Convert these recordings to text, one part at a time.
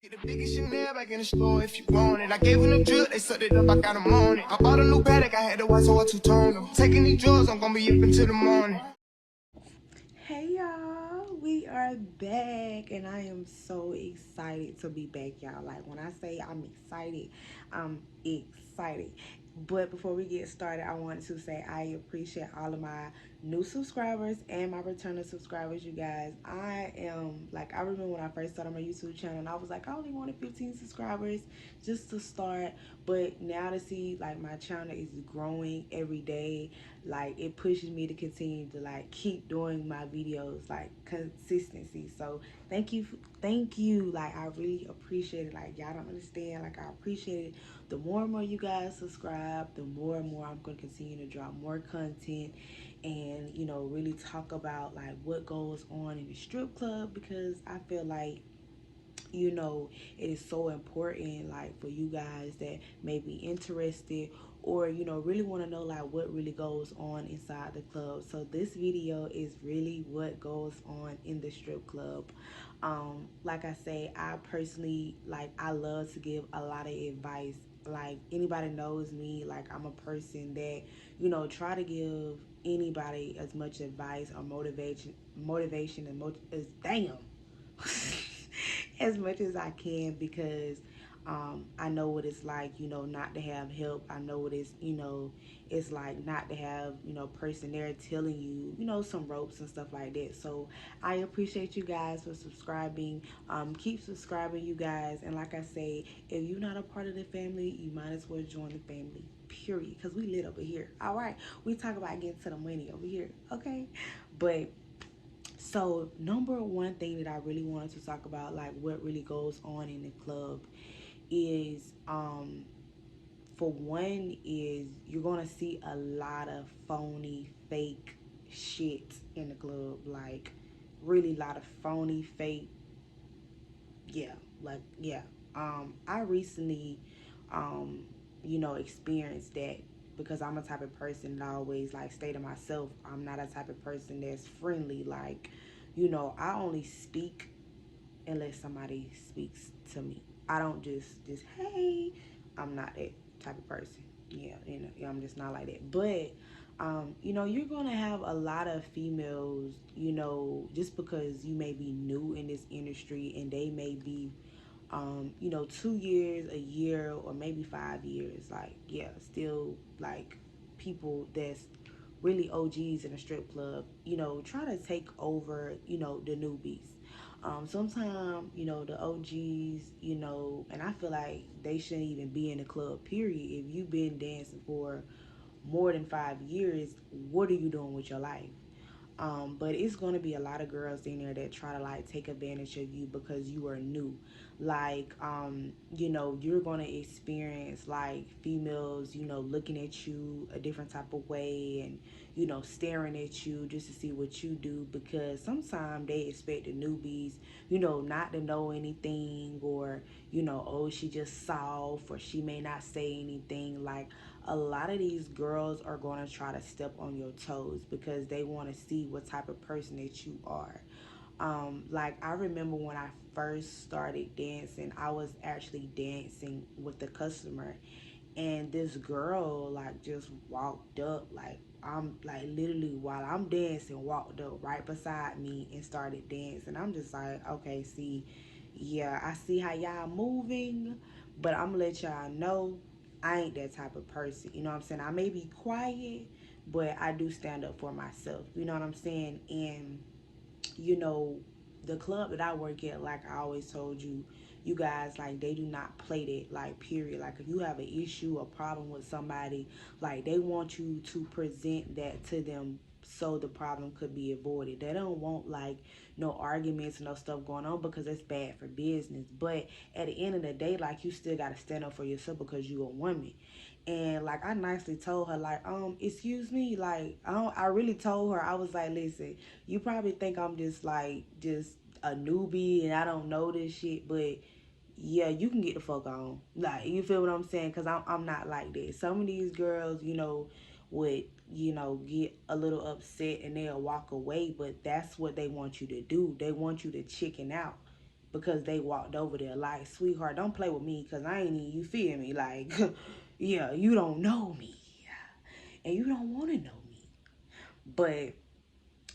Get the biggest Chanel back in the store if you want it. I gave them the drip, they sucked it up, I got them on it. I bought a new Patek, I had to watch so I two-tone them. Taking these drugs, I'm gonna be up until the morning. Hey y'all, we are back and I am so excited to be back, y'all. Like when I say I'm excited, I'm excited. But before we get started, I wanted to say I appreciate all of my new subscribers and my returning subscribers, you guys. I remember when I first started my YouTube channel and I was like, I only wanted 15 subscribers just to start. But now to see like my channel is growing every day, like it pushes me to continue to like keep doing my videos, like consistency. So thank you, like I really appreciate it. Like y'all don't understand, like I appreciate it. The more and more you guys subscribe, the more and more I'm going to continue to drop more content and really talk about like what goes on in the strip club, because I feel like it is so important, like for you guys that may be interested or really want to know like what really goes on inside the club. So this video is really what goes on in the strip club. Like I say, I personally, like, I love to give a lot of advice. Like anybody knows me, like I'm a person that try to give anybody as much advice or motivation as damn as much as I can, because I know what it's like, not to have help. I know what it's like not to have, person there telling you, some ropes and stuff like that. So I appreciate you guys for subscribing. Keep subscribing, you guys. And like I say, if you're not a part of the family, you might as well join the family. Period. Because we lit over here. All right. We talk about getting to the money over here. Okay. But so, number one thing that I really wanted to talk about, like what really goes on in the club, is for one, is you're gonna see a lot of phony, fake shit in the club. Like, really, a lot of phony, fake, yeah, like, yeah. I recently, um, experienced that, because I'm a type of person that I always like stay to myself. I'm not a type of person that's friendly. Like, I only speak unless somebody speaks to me. I don't just hey. I'm not that type of person. Yeah, I'm just not like that. But you're gonna have a lot of females, just because you may be new in this industry and they may be 2 years, a year, or maybe 5 years, like, yeah, still like people that's really OGs in a strip club, try to take over, the newbies. Sometimes, the OGs, and I feel like they shouldn't even be in the club, period. If you've been dancing for more than 5 years, what are you doing with your life? But it's gonna be a lot of girls in there that try to like take advantage of you because you are new. Like, you're gonna experience like females, looking at you a different type of way, and staring at you just to see what you do, because sometimes they expect the newbies, not to know anything, or oh, she just soft, or she may not say anything. Like, a lot of these girls are going to try to step on your toes because they want to see what type of person that you are. Like, I remember when I first started dancing, I was actually dancing with the customer, and this girl like just walked up, like, I'm like, literally while I'm dancing, walked up right beside me and started dancing. I'm just like, okay, see, yeah, I see how y'all moving, but I'm gonna let y'all know I ain't that type of person. You know what I'm saying? I may be quiet, but I do stand up for myself. You know what I'm saying? And you know, the club that I work at, like I always told you, you guys, like, they do not play that, like, period. Like, if you have an issue or problem with somebody, like, they want you to present that to them so the problem could be avoided. They don't want like no arguments, no stuff going on, because it's bad for business. But at the end of the day, like, you still gotta stand up for yourself because you a woman. And like, I nicely told her, like, excuse me, like, I really told her, I was like, listen, you probably think I'm just a newbie and I don't know this shit, but yeah, you can get the fuck on. Like, you feel what I'm saying? Because I'm not like that. Some of these girls, would, get a little upset and they'll walk away, but that's what they want you to do. They want you to chicken out, because they walked over there. Like, sweetheart, don't play with me because I ain't even, you feel me? Like, yeah, you don't know me and you don't want to know me. But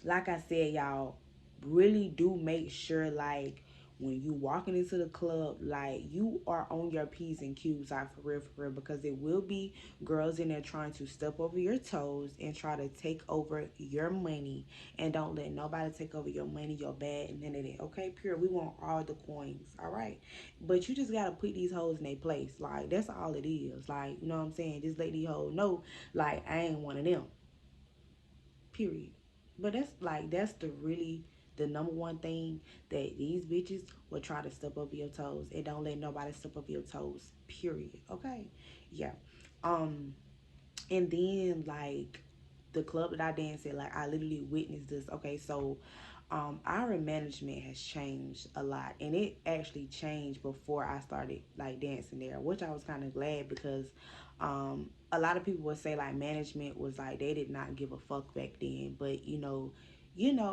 like I said, y'all, really do make sure, like, when you walking into the club, like, you are on your P's and Q's, like, for real, because it will be girls in there trying to step over your toes and try to take over your money. And don't let nobody take over your money, your bag, and none of that. Okay, pure. We want all the coins, all right? But you just gotta put these hoes in their place. Like, that's all it is. Like, you know what I'm saying? Just let these hoes know, like, I ain't one of them. Period. But that's the really the number one thing that these bitches will try to step up your toes and don't let nobody step up your toes. Period. Okay. Yeah. Um and then like the club that I dance at, like I literally witnessed this. Okay, so our management has changed a lot, and it actually changed before I started like dancing there, which I was kind of glad because a lot of people would say like management was like they did not give a fuck back then, but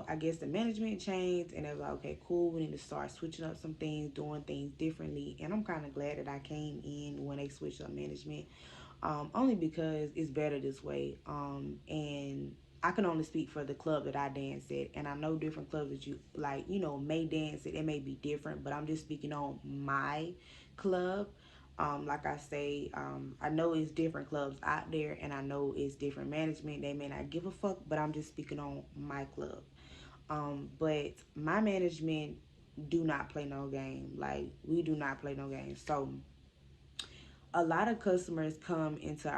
I guess the management changed and it was like, okay, cool, we need to start switching up some things, doing things differently, and I'm kind of glad that I came in when they switched up management, only because it's better this way. And I can only speak for the club that I dance at, and I know different clubs that you like, may dance at. It may be different, but I'm just speaking on my club. Like I say, I know it's different clubs out there, and I know it's different management. They may not give a fuck, but I'm just speaking on my club. But my management do not play no game. Like, we do not play no game. So a lot of customers come into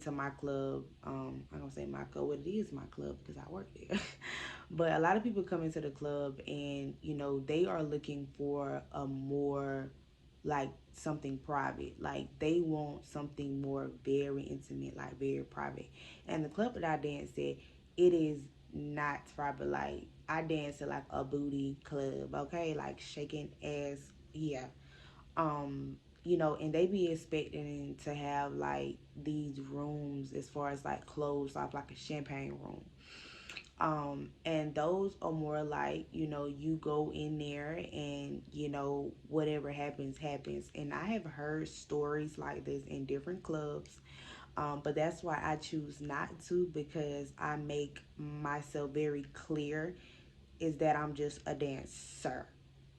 my club. I'm gonna say my club. What it is my club because I work there. But a lot of people come into the club and they are looking for a more like something private. Like they want something more very intimate, like very private. And the club that I dance at, it is not private. Like I dance at like a booty club, okay? Like shaking ass, yeah. And they be expecting to have like these rooms as far as like closed off, like a champagne room. And those are more like, you go in there and, whatever happens, happens. And I have heard stories like this in different clubs. But that's why I choose not to, because I make myself very clear is that I'm just a dancer.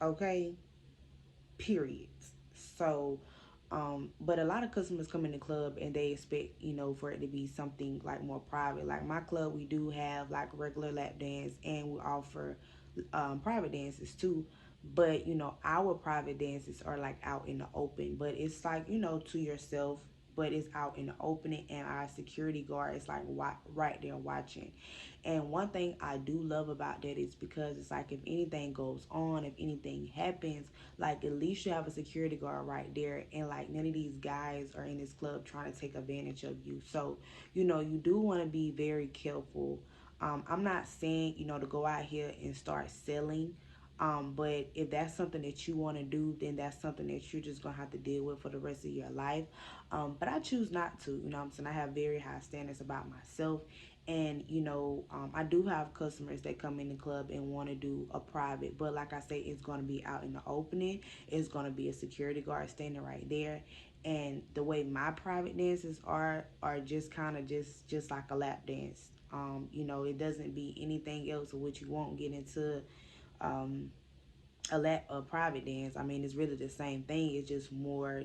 Okay? Period. So, but a lot of customers come in the club and they expect, for it to be something like more private. Like my club, we do have like regular lap dance and we offer private dances too. But our private dances are like out in the open, but it's like to yourself, but it's out in the open, and our security guard is like right there watching. And one thing I do love about that is because it's like if anything goes on, if anything happens, like at least you have a security guard right there, and like none of these guys are in this club trying to take advantage of you. So you do want to be very careful. I'm not saying to go out here and start selling, but if that's something that you want to do, then that's something that you're just gonna have to deal with for the rest of your life. But I choose not to. You know what I'm saying? I have very high standards about myself. And I do have customers that come in the club and want to do a private, but like I say, it's going to be out in the opening. It's going to be a security guard standing right there. And the way my private dances are just kind of just like a lap dance. It doesn't be anything else, which you won't get into um, a private dance. I mean, it's really the same thing. It's just more,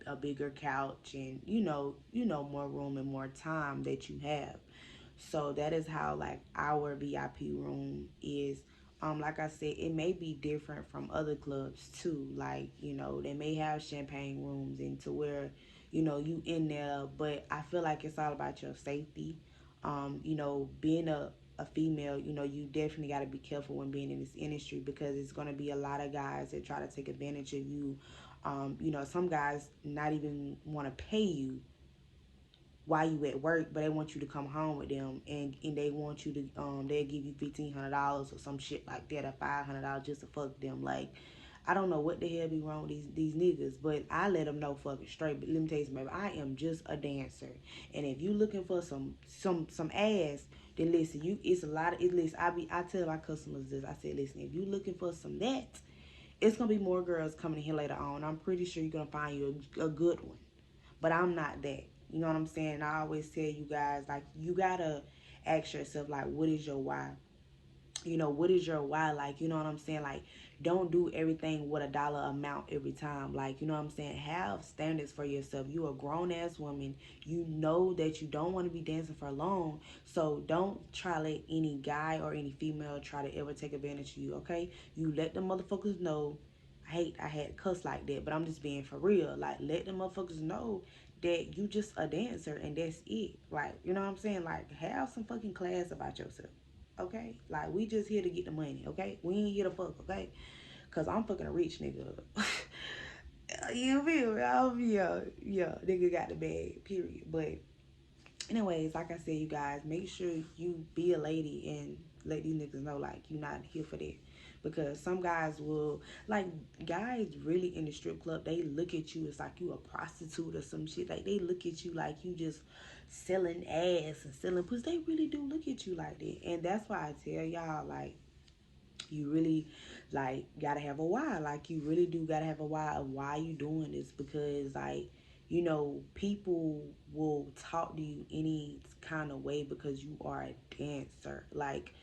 a bigger couch and more room and more time that you have. So that is how like our VIP room is. Like I said, it may be different from other clubs too. Like they may have champagne rooms and to where you in there, but I feel like it's all about your safety. Being a female, you definitely got to be careful when being in this industry because it's going to be a lot of guys that try to take advantage of you. Some guys not even want to pay you while you at work, but they want you to come home with them, and they want you to they'll give you $1,500 or some shit like that, or $500 just to fuck them. Like, I don't know what the hell be wrong with these niggas, but I let them know fucking straight. But let me tell you something, baby, I am just a dancer, and if you looking for some ass, then listen, it's a lot of it. Listen, I tell my customers this. I said, listen, if you looking for some that, it's gonna be more girls coming in here later on. I'm pretty sure you're gonna find you a good one, but I'm not that. You know what I'm saying? I always tell you guys, like, you gotta ask yourself, like, what is your why? You know, what is your why? Like, you know what I'm saying? Like, don't do everything with a dollar amount every time. Like, you know what I'm saying? Have standards for yourself. You a grown ass woman. You know that you don't want to be dancing for long. So don't try to let any guy or any female try to ever take advantage of you, okay? You let the motherfuckers know. I had to cuss like that, but I'm just being for real. Like, let the motherfuckers know that you just a dancer and that's it. Like, you know what I'm saying? Like, have some fucking class about yourself. Okay? Like, we just here to get the money, okay? We ain't here to fuck, okay? Cause I'm fucking a rich nigga. You feel me? Yeah, nigga got the bag, period. But anyways, like I said, you guys, make sure you be a lady and let these niggas know, like, you not here for that. Because some guys will, like, guys really in the strip club, they look at you as like you a prostitute or some shit. Like, they look at you like you just selling ass and selling pussy. They really do look at you like that. And that's why I tell y'all, like, you really, like, gotta have a why. Like, you really do gotta have a why of why you doing this. Because, like, you know, people will talk to you any kind of way because you are a dancer. Like,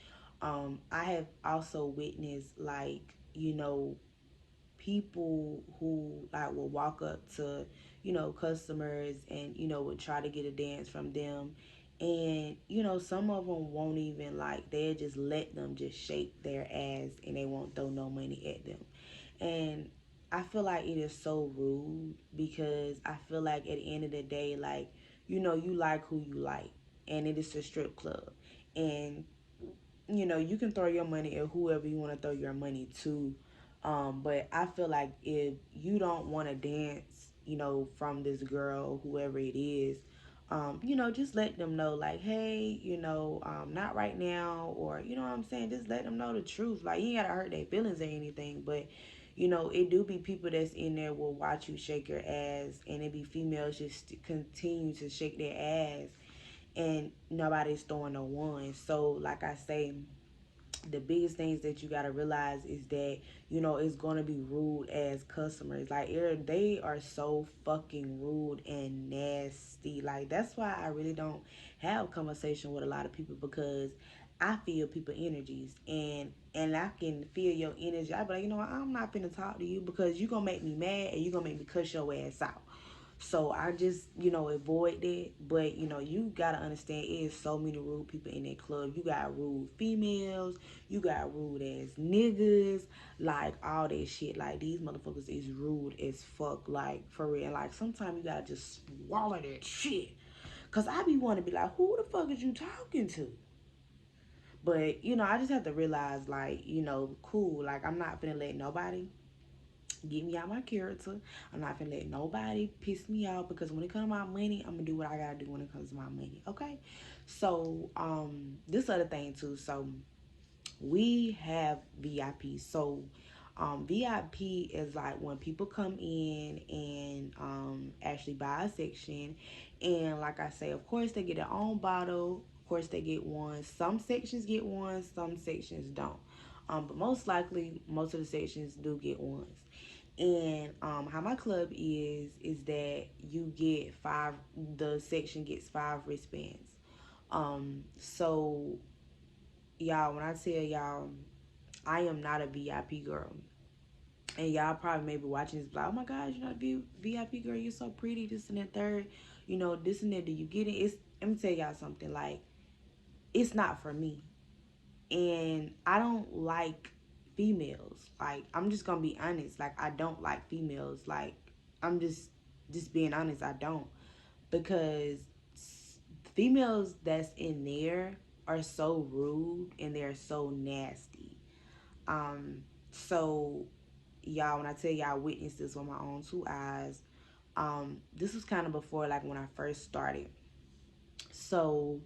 I have also witnessed, like, you know, people who, like, will walk up to, you know, customers and, you know, would try to get a dance from them. And, you know, some of them won't even, like, they'll just let them just shake their ass and they won't throw no money at them. And I feel like it is so rude because I feel like at the end of the day, like, you know, you like who you like, and it is a strip club. And, you know, you can throw your money at whoever you want to throw your money to. But I feel like if you don't want to dance, you know, from this girl, whoever it is, you know, just let them know, like, hey, you know, not right now, or, you know what I'm saying? Just let them know the truth. Like, you ain't gotta hurt their feelings or anything, but, you know, it do be people that's in there will watch you shake your ass, and it be females just continue to shake their ass, and nobody's throwing no one. So, like I say, the biggest things that you got to realize is that, you know, it's going to be rude as customers. Like, they are so fucking rude and nasty. Like, that's why I really don't have conversation with a lot of people, because I feel people energies, and I can feel your energy. I be like, you know what, I'm not finna talk to you because you gonna make me mad and you gonna make me cuss your ass out. So I just, you know, avoid that. But, you know, you gotta understand, it is so many rude people in that club. You got rude females, you got rude ass niggas, like, all that shit. Like, these motherfuckers is rude as fuck, like, for real. Like, sometimes you gotta just swallow that shit. Cause I be wanting to be like, who the fuck is you talking to? But, you know, I just have to realize, like, you know, cool. Like, I'm not finna let nobody get me out my character. I'm not gonna let nobody piss me off, because when it comes to my money, I'm gonna do what I gotta do when it comes to my money. Okay. So this other thing too. So we have VIP. So VIP is like when people come in and actually buy a section, and like I say, of course they get their own bottle. Of course they get one. Some sections get one, some sections don't. But most likely, most of the sections do get ones. And how my club is that you get five. The section gets 5 wristbands. So y'all, when I tell y'all, I am not a VIP girl, and y'all probably maybe watching this like, oh my God, you're not a VIP girl. You're so pretty. This and that third. You know, this and that. Do you get it? It's, let me tell y'all something. Like, it's not for me, and I don't like females. Like, I'm just gonna be honest. Like, I don't like females. Like, I'm just being honest. I don't, because females that's in there are so rude and they're so nasty. So y'all, when I tell y'all, I witnessed this with my own 2 eyes. This was kind of before, like, when I first started. So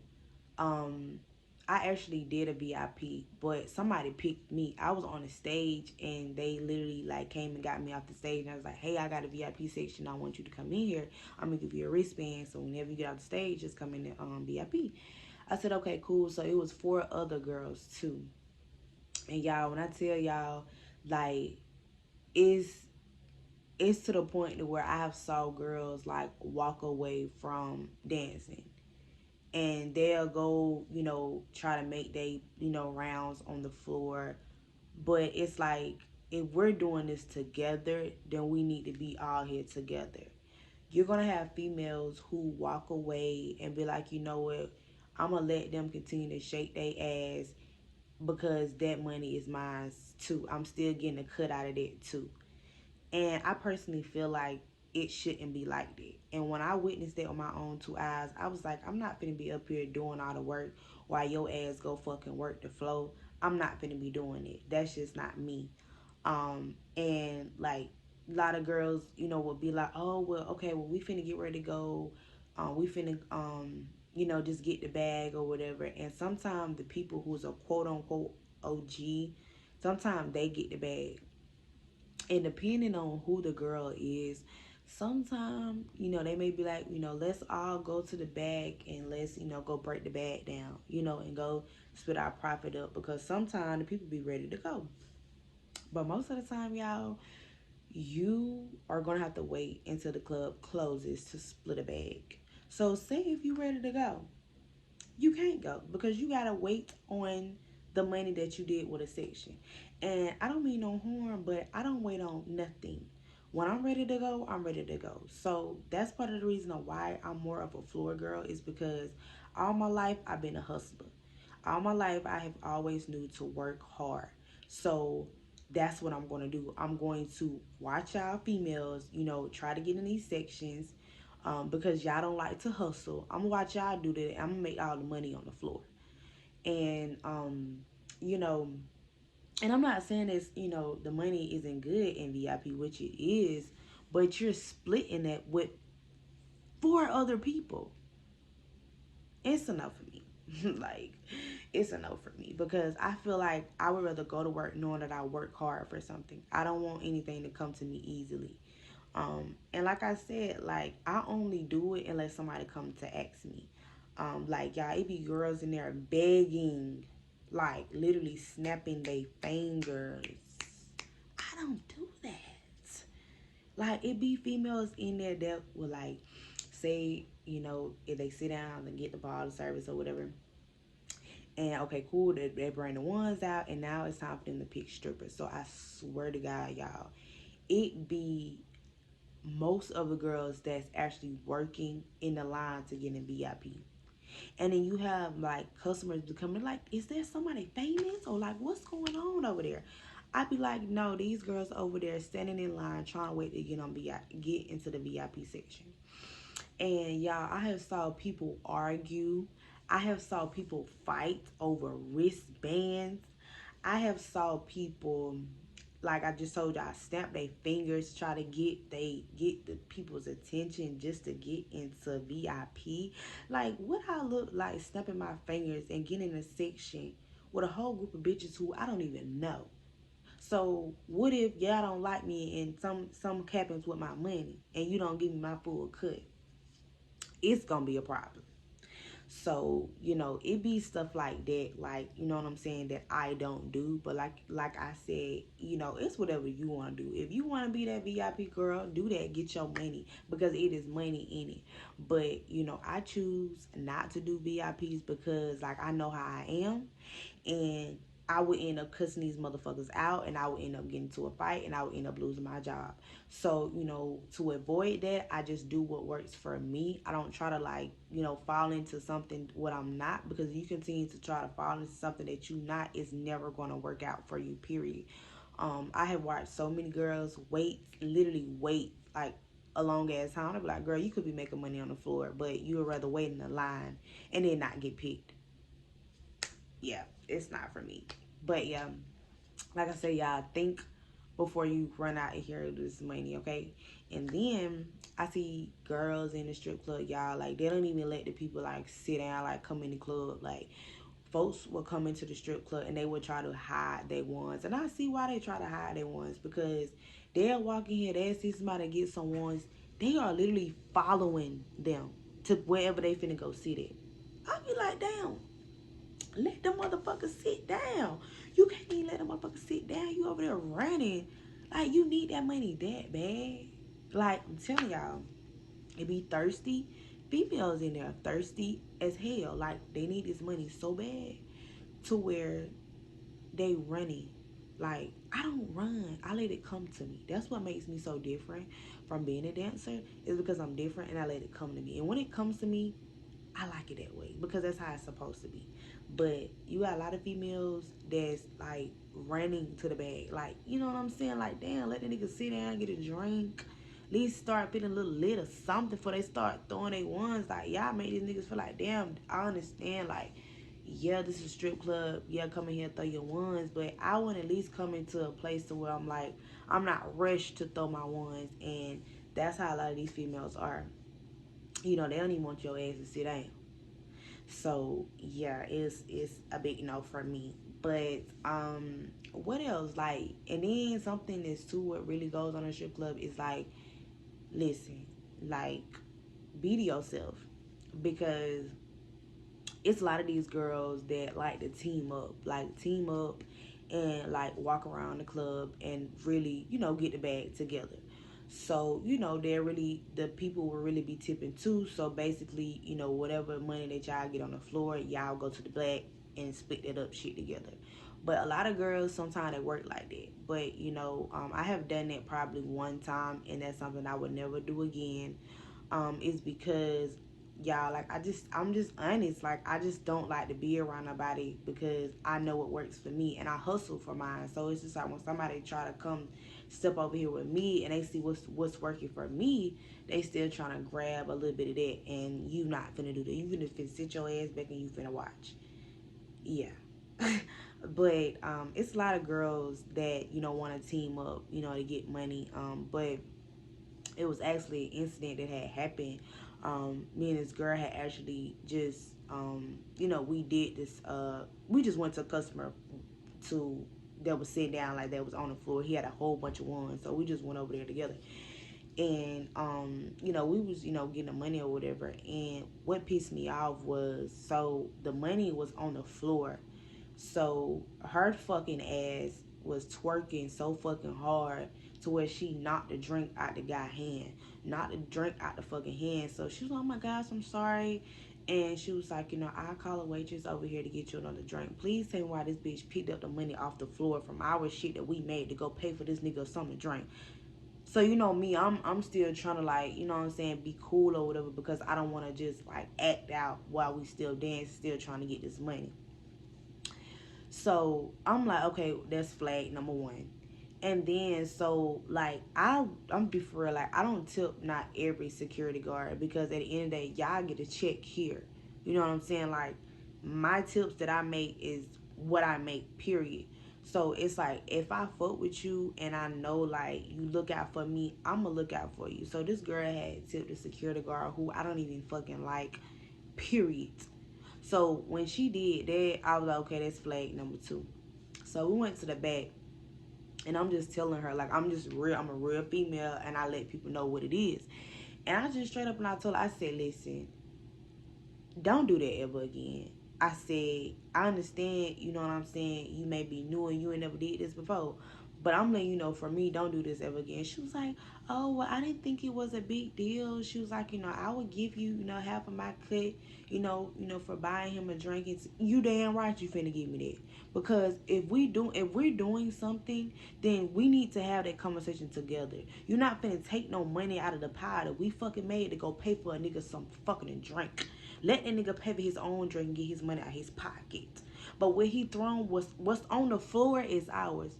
um I actually did a VIP, but somebody picked me. I was on the stage and they literally, like, came and got me off the stage, and I was like, hey, I got a VIP section. I want you to come in here. I'm gonna give you a wristband, so whenever you get off the stage, just come in the VIP. I said, okay, cool. So it was 4 other girls too. And y'all, when I tell y'all, like, it's it's to the point to where I have saw girls like walk away from dancing, and they'll go, try to make they, rounds on the floor. But it's like, if we're doing this together, then we need to be all here together. You're gonna have females who walk away and be like, you know what, I'm gonna let them continue to shake their ass because that money is mine too. I'm still getting a cut out of that too. And I personally feel like it shouldn't be like that. And when I witnessed it on my own two eyes, I was like, I'm not finna be up here doing all the work while your ass go fucking work the flow. I'm not finna be doing it. That's just not me. And like a lot of girls, would be like, oh well, okay, well we finna get ready to go. We finna just get the bag or whatever. And sometimes the people who's a quote unquote OG, sometimes they get the bag. And depending on who the girl is, sometimes, they may be like, let's all go to the bag and let's, go break the bag down, and go split our profit up, because sometimes the people be ready to go. But most of the time, y'all, you are gonna have to wait until the club closes to split a bag. So say if you ready to go, you can't go because you gotta wait on the money that you did with a section. And I don't mean no harm, but I don't wait on nothing. When I'm ready to go, I'm ready to go. So that's part of the reason why I'm more of a floor girl, is because all my life I've been a hustler. All my life I have always knew to work hard. So that's what I'm going to do. I'm going to watch y'all females, try to get in these sections, because y'all don't like to hustle. I'm gonna watch y'all do that. I'm gonna make all the money on the floor. And you know, and I'm not saying this, the money isn't good in VIP, which it is, but you're splitting it with four other people. It's enough for me. Like, it's a no for me, because I feel like I would rather go to work knowing that I work hard for something. I don't want anything to come to me easily. And like I said, like, I only do it unless somebody come to ask me. Like, y'all, it be girls in there begging, like literally snapping their fingers. I don't do that. Like, it be females in there that will, like, say, if they sit down and get the bottle service or whatever, and okay, cool, they bring the ones out, and now it's time for them to pick strippers. So I swear to God, y'all, it be most of the girls that's actually working in the line to get in VIP. And then you have like customers becoming like, is there somebody famous, or like what's going on over there? I'd be like, no, these girls over there standing in line trying to wait to get into the VIP section. And y'all, I have saw people argue. I have saw people fight over wristbands. I have saw people, like I just told y'all, snap their fingers, try to get the people's attention just to get into VIP. Like, what I look like snapping my fingers and getting in a section with a whole group of bitches who I don't even know? So what if y'all don't like me and some happens with my money and you don't give me my full cut? It's gonna be a problem. So, it be stuff like that, like, you know what I'm saying, that I don't do. But like I said, it's whatever you want to do. If you want to be that VIP girl, do that. Get your money, because it is money in it. But, I choose not to do VIPs because, like, I know how I am, and I would end up cussing these motherfuckers out, and I would end up getting into a fight, and I would end up losing my job. So, to avoid that, I just do what works for me. I don't try to, like, fall into something what I'm not, because you continue to try to fall into something that you not, is never going to work out for you, period. I have watched so many girls literally wait, like, a long ass time. I'd be like, girl, you could be making money on the floor, but you would rather wait in the line and then not get picked. Yeah, it's not for me. But yeah, like I said, y'all, think before you run out of here with this money, okay? And then I see girls in the strip club, y'all, like, they don't even let the people, like, sit down, like, come in the club. Like, folks will come into the strip club and they will try to hide their ones. And I see why they try to hide their ones, because they'll walk in here, they'll see somebody get some ones. They are literally following them to wherever they finna go sit at. I'll be like, damn. Let them motherfuckers sit down. You can't even let them motherfuckers sit down. You over there running. Like, you need that money that bad. Like, I'm telling y'all, it be thirsty. Females in there thirsty as hell. Like, they need this money so bad to where they running. Like, I don't run. I let it come to me. That's what makes me so different from being a dancer, is because I'm different and I let it come to me. And when it comes to me, I like it that way because that's how it's supposed to be. But you got a lot of females that's like running to the bag. Like, you know what I'm saying? Like, damn, let the nigga sit down, get a drink. At least start feeling a little lit or something before they start throwing their ones. Like, y'all made these niggas feel like, damn, I understand. Like, yeah, this is a strip club. Yeah, come in here and throw your ones. But I want to at least come into a place to where I'm like, I'm not rushed to throw my ones. And that's how a lot of these females are. You know, they don't even want your ass to sit down. So yeah, it's a big no for me. But what else? Like, and then something that's too what really goes on a strip club is like, listen, like, be to yourself, because it's a lot of these girls that like to team up and like walk around the club and really, get the bag together. So, they're really, the people will really be tipping too. So basically, whatever money that y'all get on the floor, y'all go to the black and split that up shit together. But a lot of girls sometimes they work like that. But I have done that probably one time, and that's something I would never do again. Is because y'all, like, I'm just honest. Like, I just don't like to be around nobody because I know what works for me and I hustle for mine. So it's just like when somebody try to come step over here with me and they see what's working for me, they still trying to grab a little bit of that, and you not finna do that. You finna sit your ass back and you finna watch. Yeah. But it's a lot of girls that want to team up, to get money. But it was actually an incident that had happened. Me and this girl had actually just, we did this. We just went to a customer to that was sitting down, like, that was on the floor. He had a whole bunch of ones, so we just went over there together. And we was getting the money or whatever. And what pissed me off was, so the money was on the floor, so her fucking ass was twerking so fucking hard to where she knocked the drink out the guy's hand. Knocked the drink out the fucking hand. So she was like, oh my gosh, I'm sorry. And she was like, I'll call a waitress over here to get you another drink. Please tell me why this bitch picked up the money off the floor from our shit that we made to go pay for this nigga something to drink. So me, I'm still trying to, like, what I'm saying, be cool or whatever, because I don't want to just like act out while we still dance, still trying to get this money. So I'm like, okay, that's flag number one. And then, so like, I'm be for real, like, I don't tip not every security guard, because at the end of the day, y'all get a check here. You know what I'm saying? Like, my tips that I make is what I make, period. So it's like, if I fuck with you and I know, like, you look out for me, I'ma look out for you. So this girl had tipped a security guard who I don't even fucking like, period. So when she did that, I was like, okay, that's flag number two. So we went to the back, and I'm just telling her, like, I'm a real female, and I let people know what it is. And I just straight up and I told her, I said, listen, don't do that ever again. I said, I understand, you know what I'm saying, you may be new and you ain't never did this before, but I'm letting you know, for me, don't do this ever again. She was like, oh, well, I didn't think it was a big deal. She was like, I would give you, half of my cut, for buying him a drink. It's, you damn right you finna give me that. Because if we're doing something, then we need to have that conversation together. You're not finna take no money out of the pie that we fucking made to go pay for a nigga some fucking drink. Let that nigga pay for his own drink and get his money out of his pocket. But what he thrown, what's on the floor is ours.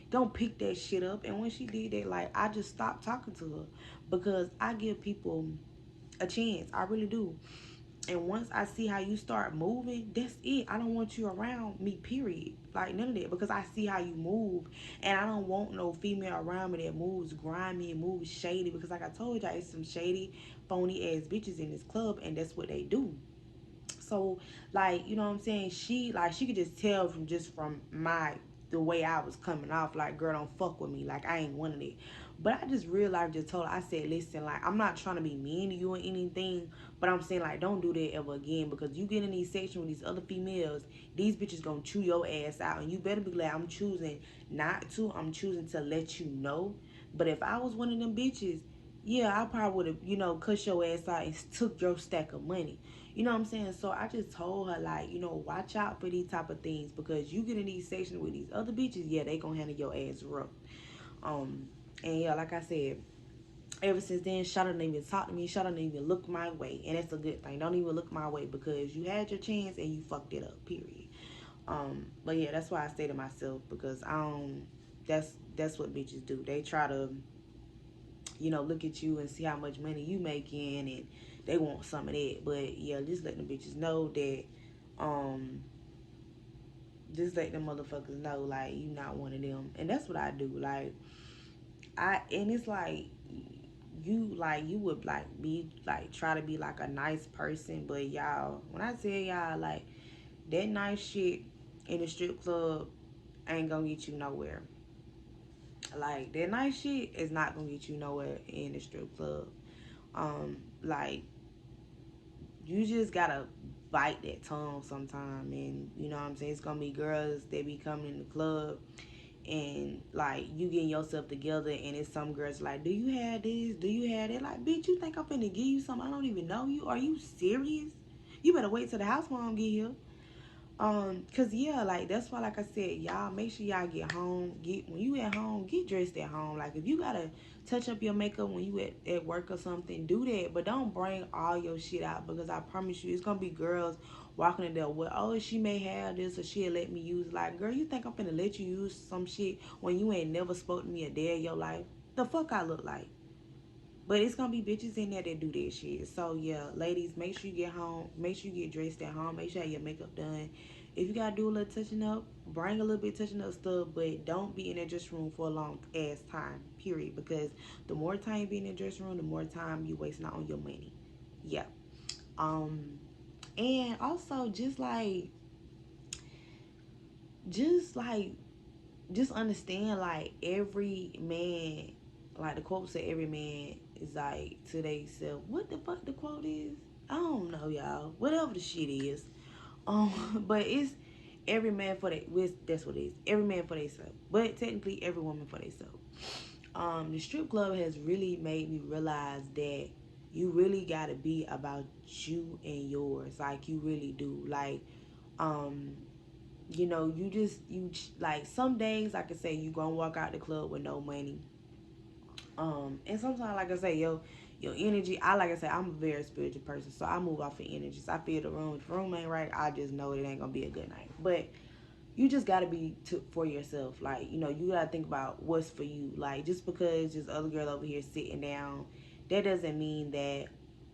Don't pick that shit up. And when she did that, like, I just stopped talking to her, because I give people a chance. I really do. And once I see how you start moving, that's it. I don't want you around me, period. Like, none of that, because I see how you move, and I don't want no female around me that moves grimy and moves shady, because like I told y'all, it's some shady, phony ass bitches in this club, and that's what they do. So, like, you know what I'm saying, she could just tell from my the way I was coming off, like, girl, don't fuck with me, like, I ain't one of that. But I just real life just told her, I said, listen, like, I'm not trying to be mean to you or anything, but I'm saying, like, don't do that ever again, because you get in these sections with these other females, these bitches gonna chew your ass out, and you better be glad I'm choosing not to. I'm choosing to let you know. But if I was one of them bitches, yeah, I probably would have, cut your ass out and took your stack of money. You know what I'm saying? So I just told her, like, watch out for these type of things, because you get in these sections with these other bitches, yeah, they gonna handle your ass rough. Um, and yeah, like I said, ever since then, Shawty don't even talk to me. Shawty don't even look my way, and that's a good thing. Don't even look my way, because you had your chance and you fucked it up. Period. But yeah, that's why I say to myself, because I don't. That's what bitches do. They try to, look at you and see how much money you making, and they want some of that. But yeah, just let the bitches know that, um, just let them motherfuckers know, like, you not one of them. And that's what I do. Like, and it's like, you would like be like, try to be like a nice person, but y'all, when I tell y'all, like, that nice shit in the strip club ain't gonna get you nowhere. Like, that nice shit is not gonna get you nowhere in the strip club. Like, you just gotta bite that tongue sometime, and you know what I'm saying, it's gonna be girls that be coming in the club, and like, you getting yourself together, and it's some girls like, do you have this, do you have that? Like, bitch, you think I'm finna give you something? I don't even know you. Are you serious? You better wait till the house mom get here. Cause yeah, like, that's why, like I said, y'all make sure y'all get home. When you at home, get dressed at home. Like, if you gotta touch up your makeup when you at work or something, do that. But don't bring all your shit out, because I promise you, it's gonna be girls walking in there with, oh, she may have this, or she'll let me use. Like, girl, you think I'm finna let you use some shit when you ain't never spoke to me a day of your life? The fuck I look like? But it's gonna be bitches in there that do that shit. So yeah, ladies, make sure you get home. Make sure you get dressed at home. Make sure you have your makeup done. If you gotta do a little touching up, bring a little bit touching up stuff. But don't be in that dressing room for a long ass time. Period. Because the more time you be in the dressing room, the more time you wasting out on your money. Yeah. Um. And also, just just understand, like, every man, like the quote said, every man is like to they self. What the fuck the quote is? I don't know, y'all. Whatever the shit is. But it's every man for that's what it is. Every man for themselves. But technically every woman for themselves. The strip club has really made me realize that you really gotta be about you and yours. Like, you really do. Like, um, you like, some days, like I say, you gonna walk out the club with no money. And sometimes, like I say, your energy, like I say, I'm a very spiritual person, so I move off of energy. So I feel the room, if the room ain't right, I just know it ain't gonna be a good night. But you just gotta be for yourself. Like, you gotta think about what's for you. Like, just because this other girl over here sitting down, that doesn't mean that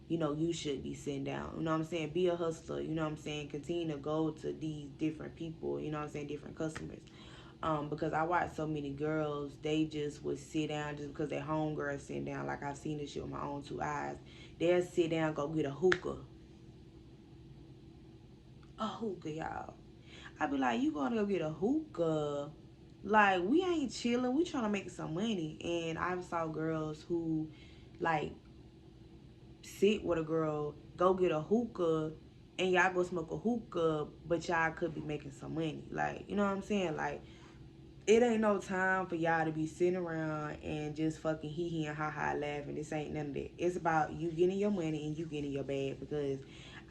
you should be sitting down. You know what I'm saying? Be a hustler. You know what I'm saying? Continue to go to these different people. You know what I'm saying? Different customers. Because I watched so many girls, they just would sit down just because their homegirls sitting down. Like, I've seen this shit with my own two eyes. They'll sit down, go get a hookah. A hookah, y'all. I be like, you gonna go get a hookah? Like, we ain't chilling. We trying to make some money. And I saw girls who, like, sit with a girl, go get a hookah, and y'all go smoke a hookah, but y'all could be making some money. Like, you know what I'm saying? Like, it ain't no time for y'all to be sitting around and just fucking hee hee and ha ha laughing. This ain't none of that. It's about you getting your money and you getting your bag, because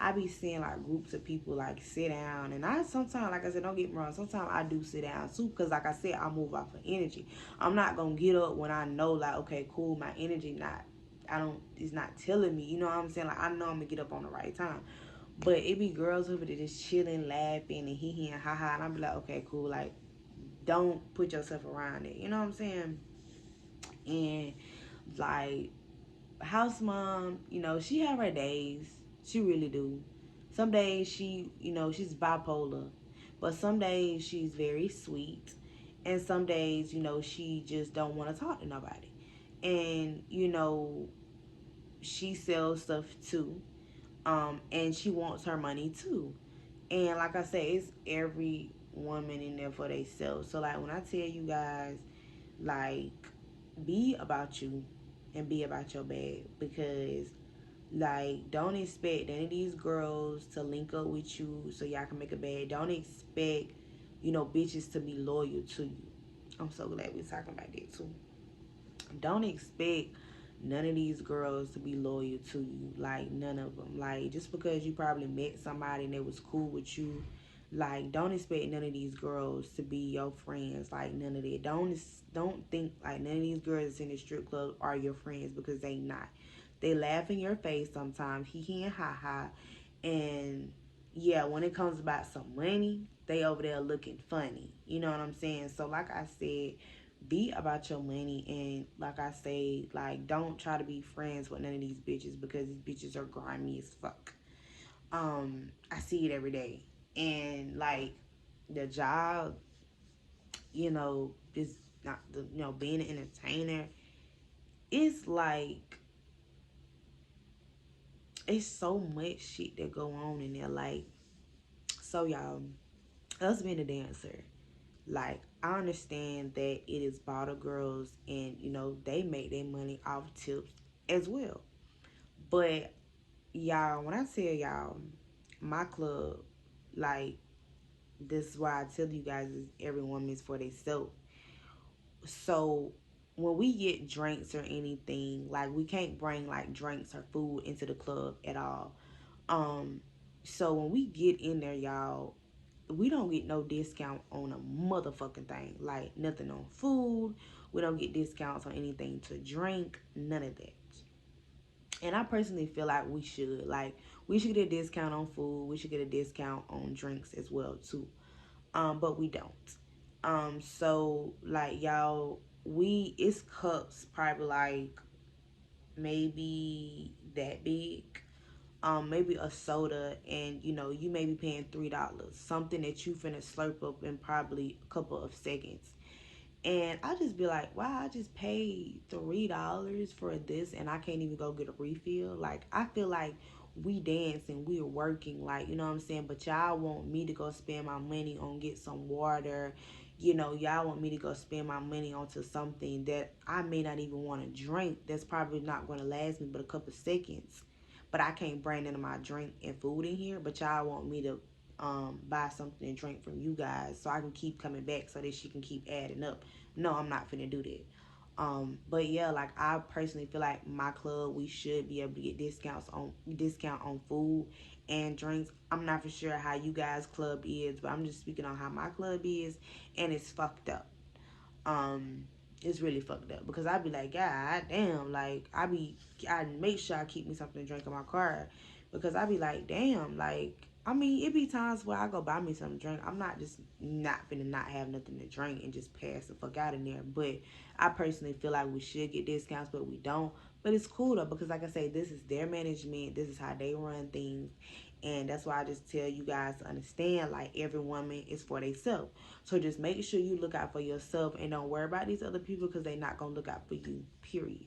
I be seeing, like, groups of people, like, sit down, and I sometimes, like I said, don't get me wrong, sometimes I do sit down too, because like I said, I move off of energy. I'm not gonna get up when I know, like, okay, cool, my energy it's not telling me, you know what I'm saying? Like, I know I'm gonna get up on the right time. But it be girls over there just chilling, laughing, and hee hee and ha ha, and I be like, okay, cool, like, don't put yourself around it, you know what I'm saying? And, like, house mom, she have her days. She really do. Some days she's bipolar, but some days she's very sweet, and some days, she just don't want to talk to nobody. And, she sells stuff too, and she wants her money too. And like I say, it's every woman in there for themselves. So, like, when I tell you guys, like, be about you and be about your bag, because like don't expect any of these girls to link up with you so y'all can make a bag. Don't expect, bitches to be loyal to you. I'm so glad we're talking about that too. Don't expect none of these girls to be loyal to you. Like none of them. Like just because you probably met somebody and they was cool with you, like don't expect none of these girls to be your friends. Like none of that. Don't think like none of these girls that's in the strip club are your friends, because they not. They laugh in your face sometimes, hee and ha ha, and yeah, when it comes about some money, they over there looking funny. You know what I'm saying? So like I said, be about your money, and like I say, like don't try to be friends with none of these bitches, because these bitches are grimy as fuck. I see it every day. And like the job, is not the being an entertainer, it's like it's so much shit that go on in there. Like, so y'all, us being a dancer, like I understand that it is bottle girls, and they make their money off tips as well. But y'all, when I tell y'all, my club, like this is why I tell you guys is every woman is for themselves. So when we get drinks or anything, like we can't bring like drinks or food into the club at all. Um, so when we get in there, y'all, we don't get no discount on a motherfucking thing. Like nothing on food. We don't get discounts on anything to drink. None of that. And I personally feel like we should. Like we should get a discount on food. We should get a discount on drinks as well too. But we don't. So like y'all, it's cups probably like maybe that big, maybe a soda, and you may be paying $3, something that you finna slurp up in probably a couple of seconds. And I just be like, wow, I just paid $3 for this and I can't even go get a refill. Like I feel like we dancing, we are working, like, you know what I'm saying? But y'all want me to go spend my money on get some water. Y'all want me to go spend my money onto something that I may not even want to drink. That's probably not going to last me but a couple seconds. But I can't bring none of my drink and food in here. But y'all want me to buy something and drink from you guys so I can keep coming back so that she can keep adding up. No, I'm not finna do that. But yeah, like I personally feel like my club, we should be able to get discount on food and drinks. I'm not for sure how you guys club is, but I'm just speaking on how my club is, and it's fucked up. Um, it's really fucked up, because I be like, God damn, like I make sure I keep me something to drink in my car, because I be like, damn, like I mean, it be times where I go buy me something to drink. I'm not just not finna not have nothing to drink and just pass the fuck out in there. But I personally feel like we should get discounts, but we don't. But it's cool though, because like I say, this is their management. This is how they run things. And that's why I just tell you guys to understand, like every woman is for themselves. So just make sure you look out for yourself and don't worry about these other people, because they not gonna look out for you. Period.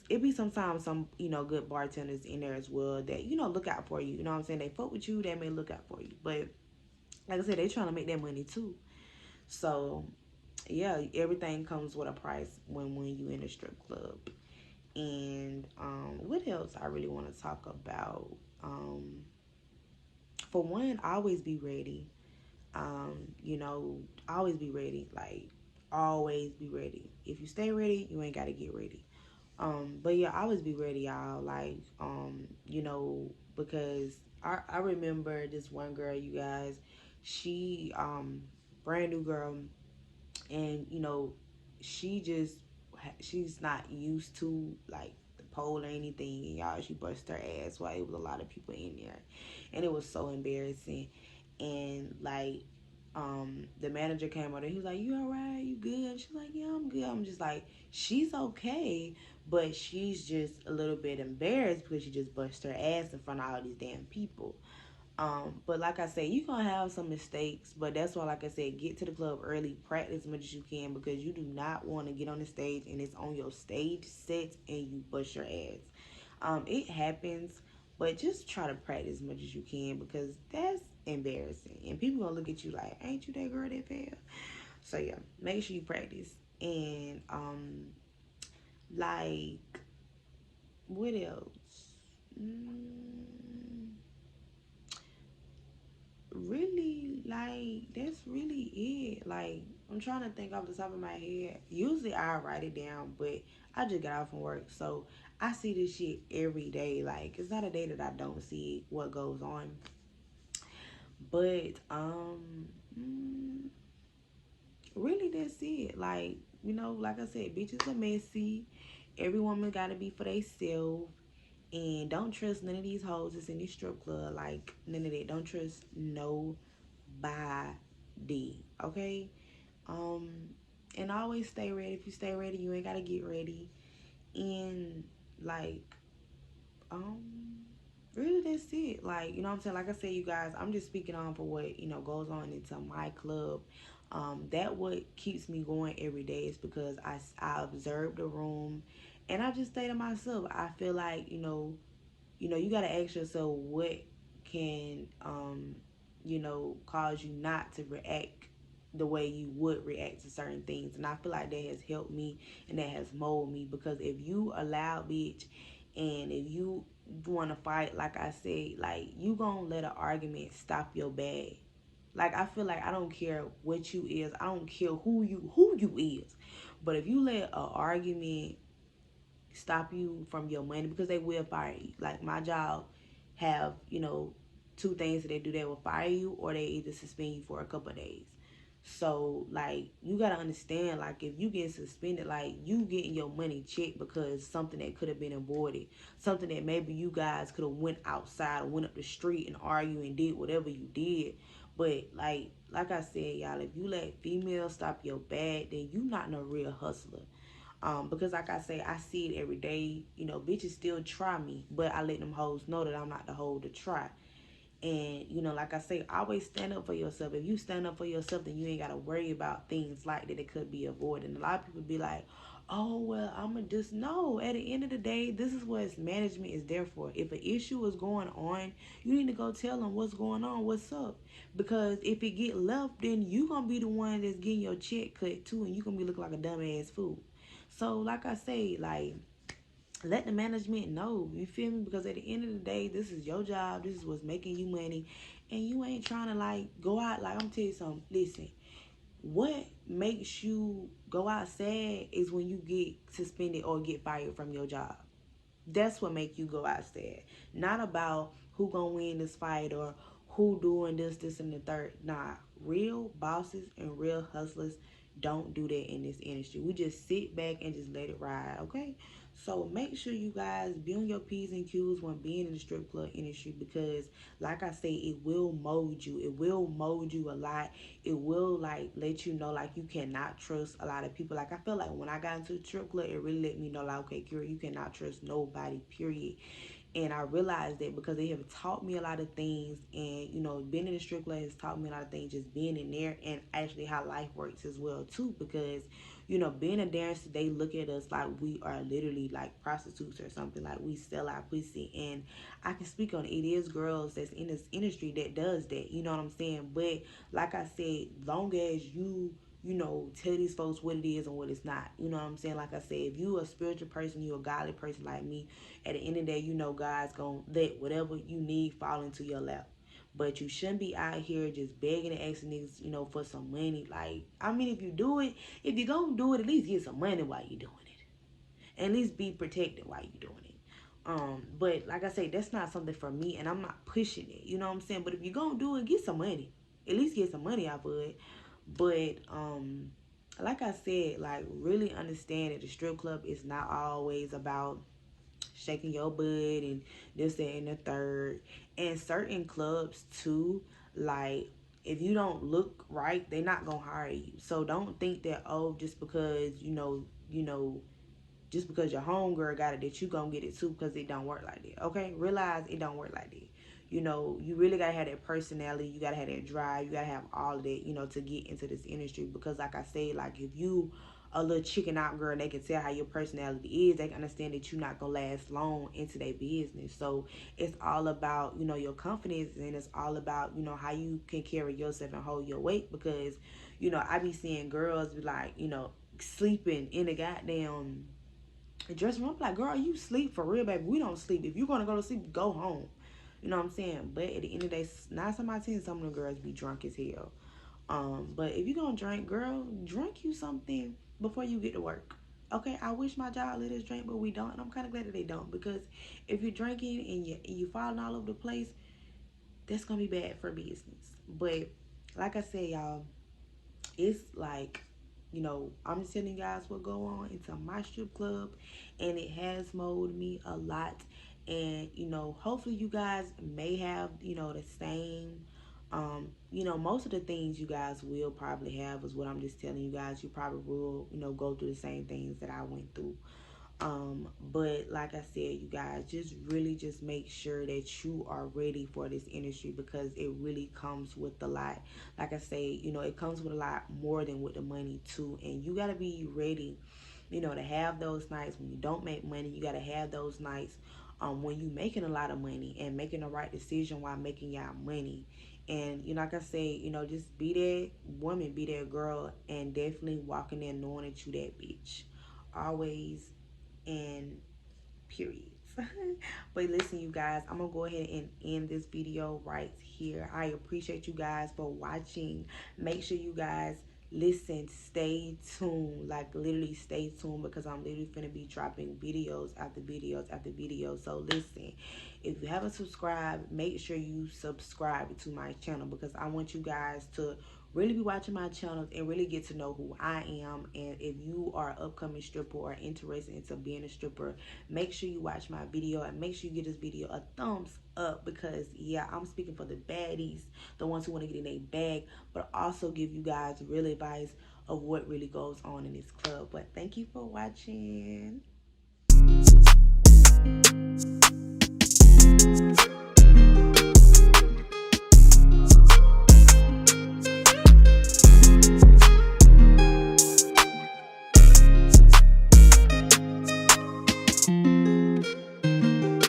It be sometimes some good bartenders in there as well that look out for you. You know what I'm saying? They fuck with you, they may look out for you, but like I said, they trying to make their money too. So yeah, everything comes with a price when you in a strip club. And what else I really want to talk about? For one, always be ready. Always be ready. Like always be ready. If you stay ready, you ain't gotta get ready. But yeah, always be ready, y'all. Like, because I remember this one girl, you guys, she brand new girl, and she's not used to like the pole or anything, and y'all, she bust her ass while it was a lot of people in there, and it was so embarrassing. And like the manager came out and he was like, you all right, you good? She's like, yeah, I'm good. I'm just like, she's okay, but she's just a little bit embarrassed because she just bust her ass in front of all these damn people. But like I said, you're gonna have some mistakes, but that's why, like I said, get to the club early, practice as much as you can, because you do not want to get on the stage and it's on your stage set and you bust your ass. It happens, but just try to practice as much as you can, because that's embarrassing and people gonna look at you like, ain't you that girl that fell? So yeah, make sure you practice. And like, what else? Really, like, that's really it. Like, I'm trying to think off the top of my head. Usually I write it down, but I just got off from work, so I see this shit every day. Like, it's not a day that I don't see what goes on. But really, that's it. Like, like I said, bitches are messy. Every woman gotta be for theyself. And don't trust none of these hoes that's in this strip club. Like, none of that. Don't trust nobody. Okay? Um, and always stay ready. If you stay ready, you ain't gotta get ready. And like, um, really that's it. Like, you know what I'm saying? Like I said, you guys, I'm just speaking on for what, goes on into my club. That what keeps me going every day is because I observe the room, and I just say to myself, I feel like, you got to ask yourself what can cause you not to react the way you would react to certain things. And I feel like that has helped me and that has molded me, because if you a loud bitch and if you want to fight, like I said, like, you gonna let an argument stop your bag. Like, I feel like I don't care what you is, I don't care who you is, but if you let an argument stop you from your money, because they will fire you. Like, my job have, two things that they do. They will fire you, or they either suspend you for a couple of days. So, like, you gotta understand, like, if you get suspended, like, you getting your money checked because something that could have been avoided, something that maybe you guys could have went outside or went up the street and argued and did whatever you did. But like I said, y'all, if you let females stop your bag, then you not no real hustler. Because like I say, I see it every day. Bitches still try me, but I let them hoes know that I'm not the hoe to try. And, like I say, always stand up for yourself. If you stand up for yourself, then you ain't got to worry about things like that could be avoided. And a lot of people be like, oh, well, I'm going to just, no. At the end of the day, this is what management is there for. If an issue is going on, you need to go tell them what's going on, what's up. Because if it get left, then you going to be the one that's getting your check cut too, and you going to be looking like a dumbass fool. So, like I say, like, let the management know, you feel me? Because at the end of the day, this is your job, this is what's making you money, and you ain't trying to, like, go out. Like, I'm gonna tell you something. Listen, what makes you go out sad is when you get suspended or get fired from your job. That's what make you go out sad. Not about who gonna win this fight or who doing this and the third. Nah, real bosses and real hustlers don't do that in this industry. We just sit back and just let it ride, okay? So make sure you guys be on your P's and Q's when being in the strip club industry, because like I say, it will mold you. It will mold you a lot. It will, like, let you know, like, you cannot trust a lot of people. Like, I feel like when I got into the strip club, it really let me know, like, okay, girl, you cannot trust nobody, period. And I realized that because they have taught me a lot of things, and being in the strip club has taught me a lot of things, just being in there, and actually how life works as well too. Because being a dancer, they look at us like we are literally like prostitutes or something, like we sell our pussy. And I can speak on it. It is girls that's in this industry that does that, you know what I'm saying? But like I said, long as you tell these folks what it is and what it's not. You know what I'm saying? Like I said, if you a spiritual person, you a godly person like me, at the end of the day, God's gonna let whatever you need fall into your lap. But you shouldn't be out here just begging and asking niggas, for some money. Like, I mean, if you gonna do it, at least get some money while you doing it. At least be protected while you doing it. But like I say, that's not something for me, and I'm not pushing it. You know what I'm saying? But if you gonna do it, get some money. At least get some money out of it. But like I said, like, really understand that the strip club is not always about shaking your butt and this, that, and the third. And certain clubs too, like, if you don't look right, they're not gonna hire you. So don't think that, oh, just because just because your homegirl got it, that you gonna get it too, because it don't work like that. Okay, realize it don't work like that. You really gotta have that personality, you gotta have that drive, you gotta have all of that, to get into this industry. Because like I say, like, if you a little chicken out girl, they can tell how your personality is, they can understand that you're not gonna last long into their business. So it's all about, your confidence, and it's all about, how you can carry yourself and hold your weight. Because I be seeing girls be like, sleeping in the goddamn dressing room. I'm like, girl, you sleep for real, baby. We don't sleep. If you're gonna go to sleep, go home. You know what I'm saying? But at the end of the day, 9 times out of 10, some of the girls be drunk as hell. But if you gonna drink, girl, drink you something before you get to work. Okay, I wish my job let us drink, but we don't, and I'm kind of glad that they don't, because if you're drinking and you falling all over the place, that's gonna be bad for business. But like I said, y'all, it's like, I'm just telling you guys what go on into my strip club, and it has molded me a lot. And hopefully you guys may have the same. Most of the things you guys will probably have is what I'm just telling you guys. You probably will go through the same things that I went through. But like I said, you guys, just really just make sure that you are ready for this industry, because it really comes with a lot. Like I say, it comes with a lot more than with the money too. And you gotta be ready, to have those nights when you don't make money. You gotta have those nights when you making a lot of money and making the right decision while making y'all money. And like I say, just be that woman, be that girl, and definitely walking in knowing that you that bitch. Always, and periods. But listen, you guys, I'm gonna go ahead and end this video right here. I appreciate you guys for watching. Make sure you guys listen, stay tuned, like literally stay tuned, because I'm literally gonna be dropping videos after videos after videos. So listen, if you haven't subscribed, make sure you subscribe to my channel, because I want you guys to really be watching my channels and really get to know who I am. And if you are an upcoming stripper or interested into being a stripper, make sure you watch my video, and make sure you give this video a thumbs up, because yeah, I'm speaking for the baddies, the ones who want to get in a bag, but also give you guys real advice of what really goes on in this club. But thank you for watching.